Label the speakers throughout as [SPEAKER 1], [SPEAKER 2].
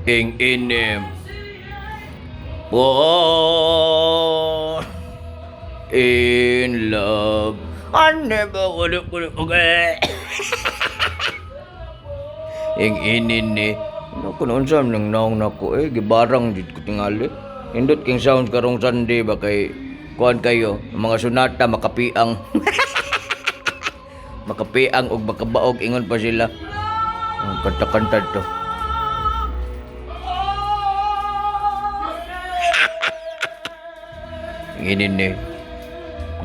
[SPEAKER 1] Ing inim. Oh, in love. I never would okay. Ing inin ni. Ano kunon sa nang naong nako gibarang jud ko tingali. Indot king sound karong Sunday ba kay kuan kayo mga sunata makapiang. Makapiang og makabaog ingon pa sila. Ang kanta-kanta to. Inin ni.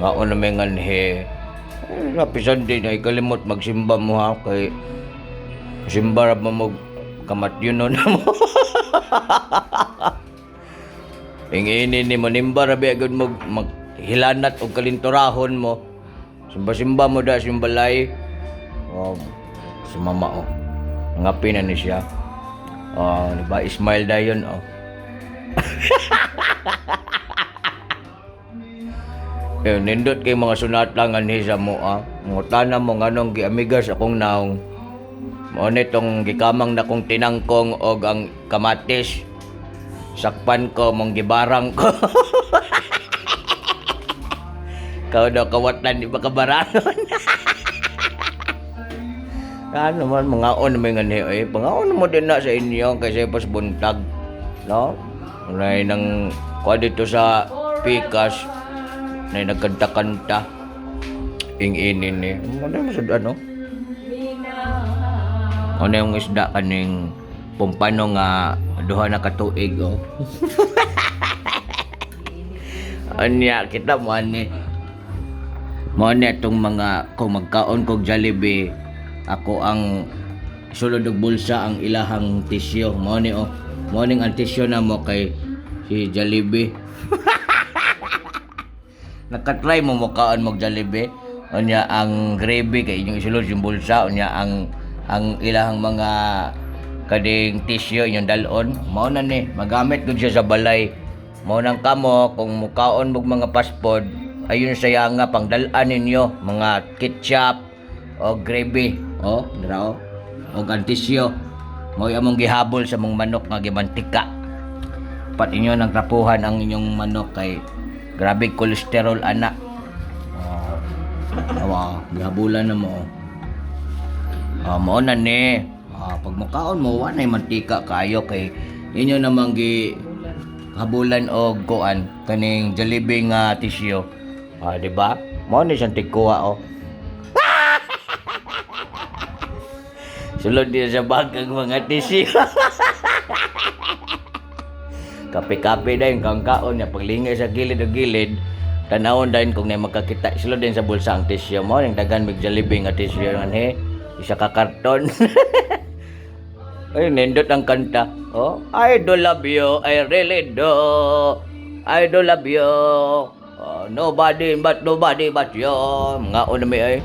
[SPEAKER 1] Nga na may nganhe. Napisan din ay kalimot magsimba mo ha kay simba ra mo kamatyon na mo. Inginin ni manimba ra biagod mo maghilanat og kalinturahon mo. Simba-simba mo da simbalay. Si mama oh. Ngapi na ni siya. Diba smile dayon oh. Nindot kay mga sunatlangan ni sa mo mungutana mo nganong giamigas akong naong mo nitong gikamang na kong tinangkong og ang kamatis sakpan ko mong gibarang ko. Kau daw kawatan di ba kabarangon. Ano man mangaon may ngani pangaon mo din na sa inyo kasi pas buntag no unay nang kuha dito sa pikas na nagkanta-kanta ing-inin ni ano mo sa ano ano yung isda kaning pumpano nga duha na katuig oh. Anya kita mo ani itong mga kung magkaon kog Jollibee ako ang sulod og bulsa ang ilahang tisyo mo ni oh morning ang tisyo na mo kay si Jollibee. Nakatry mo mukhaan mo Jollibee unya ang gravy kay inyong isulod yung bulsa unya ang ilahang mga kading tissue inyong dalon mao na ni magamit gud siya sa balay mao nang kamo kung mukaon mo mga fast food ayun saya nga pangdalan ninyo mga ketchup o gravy dira o ang tissue mao among gihabol sa mong manok nga gimantika pat inyo nang tapuhan ang inyong manok kay grabe cholesterol anak. Gihabulan na mo. Mao na ni. Pag mukaon mo wa nay mantika kaayo kay inyo namang gi habulan og kuan kaning Jollibee nga tissue. Di ba? Mao ni siyang tikuha oh. Sulod dia sa bagang mga tissue. Kape-kape din kang kaon niya paglingay sa gilid o gilid tanawon din kung na makakita sila din sa bulsa ang tissue mo yung dagan mig Jollibee nga tissue nga isa ka karton. Ay nindot ang kanta I do love you I really do I do love you nobody but you mga una mi ay